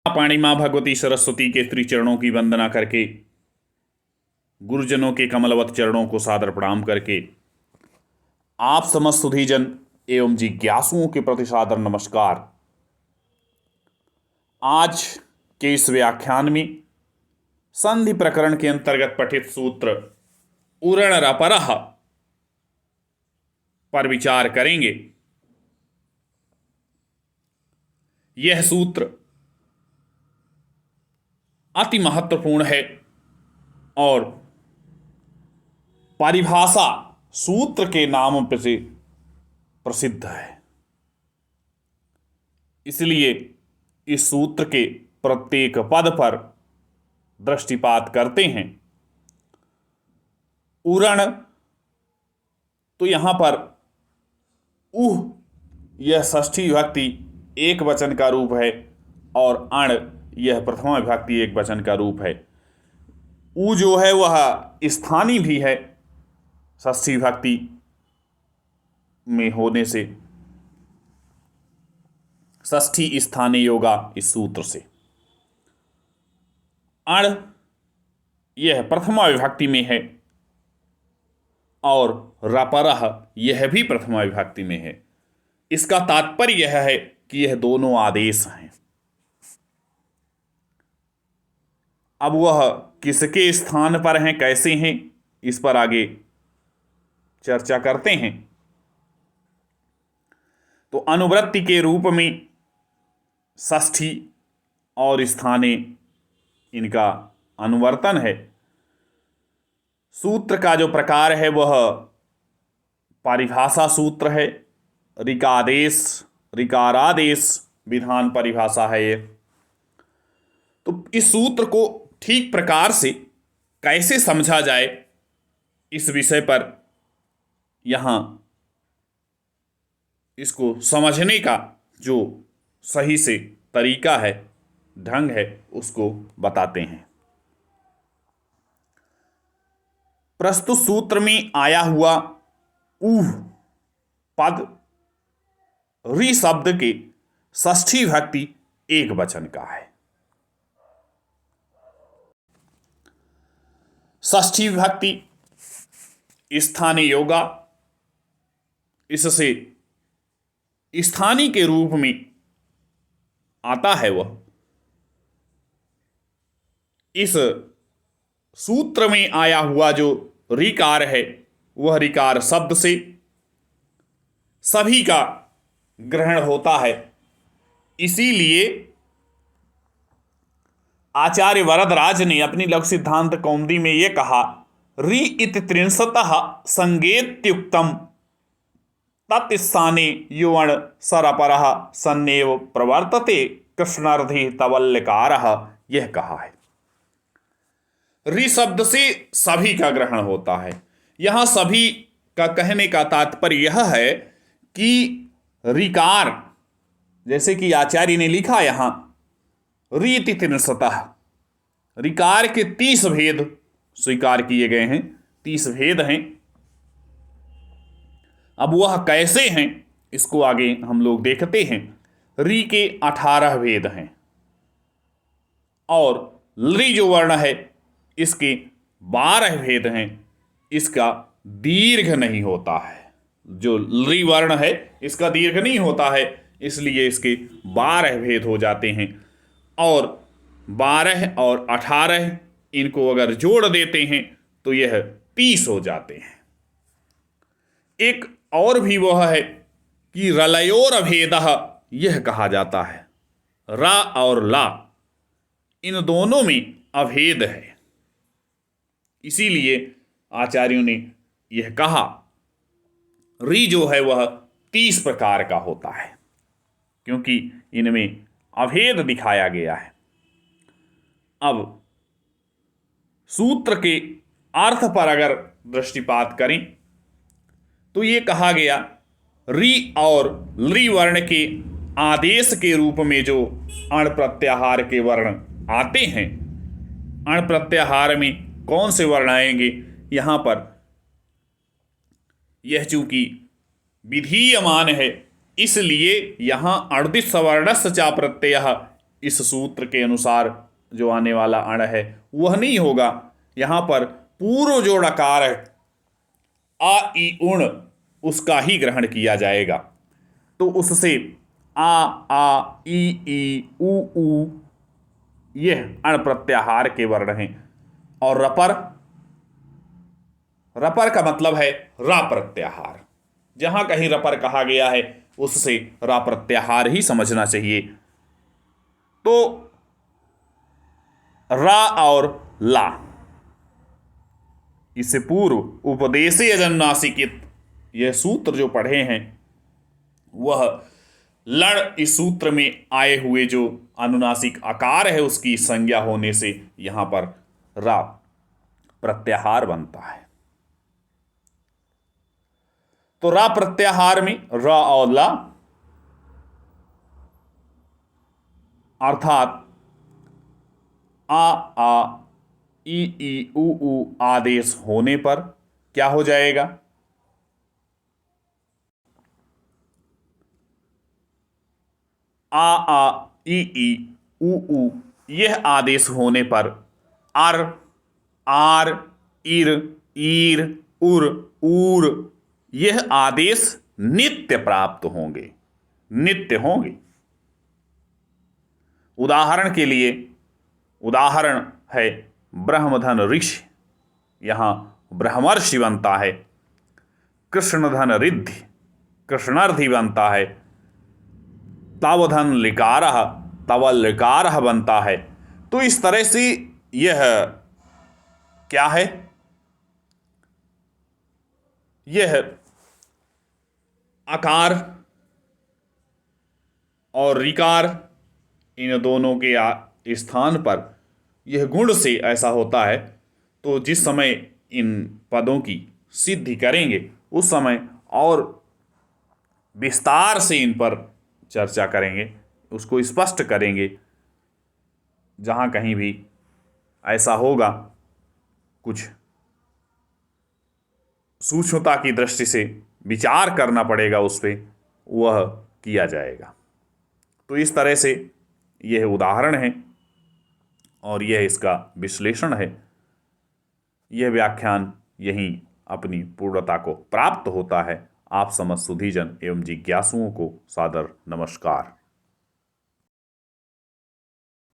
पाणी माँ भगवती सरस्वती के त्रिचरणों की वंदना करके, गुरुजनों के कमलवत चरणों को सादर प्रणाम करके, आप समस्त सुधीजन एवं जिज्ञासुओं के प्रति सादर नमस्कार। आज के इस व्याख्यान में संधि प्रकरण के अंतर्गत पठित सूत्र उरण रपरः पर विचार करेंगे। यह सूत्र अति महत्वपूर्ण है और परिभाषा सूत्र के नाम से प्रसिद्ध है। इसलिए इस सूत्र के प्रत्येक पद पर दृष्टिपात करते हैं। उरण तो यहां पर उह यह षष्ठी विभक्ति एक वचन का रूप है और अण यह प्रथमा विभक्ति एक वचन का रूप है। उ जो है वह स्थानीय भी है षष्ठी विभक्ति में होने से, षष्ठी स्थानीय योगा इस सूत्र से। अण यह प्रथमा विभक्ति में है और रपरः यह भी प्रथमा विभक्ति में है। इसका तात्पर्य यह है कि यह दोनों आदेश हैं। अब वह किसके स्थान पर हैं, कैसे हैं, इस पर आगे चर्चा करते हैं। तो अनुवृत्ति के रूप में षष्ठी और स्थाने इनका अनुवर्तन है। सूत्र का जो प्रकार है वह परिभाषा सूत्र है। ऋकादेश ऋकारादेश विधान परिभाषा है ये। तो इस सूत्र को ठीक प्रकार से कैसे समझा जाए, इस विषय पर यहाँ इसको समझने का जो सही से तरीका है, ढंग है, उसको बताते हैं। प्रस्तुत सूत्र में आया हुआ ऊह पद रि शब्द के षष्ठी विभक्ति एक वचन का है। षष्ठी विभक्ति स्थानीय योगा, इससे स्थानीय के रूप में आता है। वह इस सूत्र में आया हुआ जो ऋकार है वह ऋकार शब्द से सभी का ग्रहण होता है। इसीलिए आचार्य वरदराज ने अपनी लघु सिद्धांत कौमुदी में यह कहा, रि इति त्रिंशतः संज्ञेत्युक्तम तत्स्थाने युवण सरपरः सन्नेव प्रवर्तते कृष्णार्धि तवल्यकारः, यह कहा है। रि शब्द से सभी का ग्रहण होता है। यहां सभी का कहने का तात्पर्य यह है कि ऋकार, जैसे कि आचार्य ने लिखा यहां रि इति त्रिंशतः, ऋकार के 30 भेद स्वीकार किए गए हैं, 30 भेद हैं। अब वह कैसे हैं इसको आगे हम लोग देखते हैं। रि के 18 भेद हैं और लृ जो वर्ण है इसके 12 भेद हैं। इसका दीर्घ नहीं होता है। जो लृ वर्ण है इसका दीर्घ नहीं होता है, इसलिए इसके 12 भेद हो जाते हैं। और 12 और 18 इनको अगर जोड़ देते हैं तो यह 30 हो जाते हैं। एक और भी वह है कि रलयोर अभेदः, यह कहा जाता है। रा और ला इन दोनों में अभेद है। इसीलिए आचार्यों ने यह कहा रि जो है वह 30 प्रकार का होता है, क्योंकि इनमें अभेद दिखाया गया है। अब सूत्र के अर्थ पर अगर दृष्टिपात करें तो ये कहा गया रि और लृ वर्ण के आदेश के रूप में जो अण प्रत्याहार के वर्ण आते हैं, अण प्रत्याहार में कौन से वर्ण आएंगे, यहाँ पर यह चूंकि विधीयमान है इसलिए यहाँ 38 सवर्णस्य चा प्रत्ययः इस सूत्र के अनुसार जो आने वाला अण है वह नहीं होगा। यहाँ पर पूर्व जो ड़कार है आ ई उण उसका ही ग्रहण किया जाएगा। तो उससे आ ई ऊ यह अण प्रत्याहार के वर्ण हैं। और रपर, रपर का मतलब है रा प्रत्याहार। जहां कहीं रपर कहा गया है उससे रा प्रत्याहार ही समझना चाहिए। तो रा और ला, इससे पूर्व उपदेशे अजन्नासिकित यह सूत्र जो पढ़े हैं वह लड़ इस सूत्र में आए हुए जो अनुनासिक आकार है उसकी संज्ञा होने से यहां पर रा प्रत्याहार बनता है। तो रा प्रत्याहार में र और ला अर्थात आ ई ऊ आदेश होने पर क्या हो जाएगा? आ ई ऊ यह आदेश होने पर अर, आर, इर, ईर, उर, ऊर यह आदेश नित्य प्राप्त होंगे, नित्य होंगे। उदाहरण के लिए, उदाहरण है ब्रह्मधन ऋषि, यहां ब्रह्मर्षि बनता है। कृष्णधन रिद्धि, कृष्णार्थी बनता है। तवधन लिकारः, तवल लिकारः बनता है। तो इस तरह से यह क्या है, यह आकार और रिकार इन दोनों के स्थान पर यह गुण से ऐसा होता है। तो जिस समय इन पदों की सिद्धि करेंगे उस समय और विस्तार से इन पर चर्चा करेंगे, उसको स्पष्ट करेंगे। जहाँ कहीं भी ऐसा होगा कुछ सूक्ष्मता की दृष्टि से विचार करना पड़ेगा उस पर, वह किया जाएगा। तो इस तरह से यह उदाहरण है और यह इसका विश्लेषण है। यह व्याख्यान यहीं अपनी पूर्णता को प्राप्त होता है। आप समस्त सुधीजन एवं जिज्ञासुओं को सादर नमस्कार।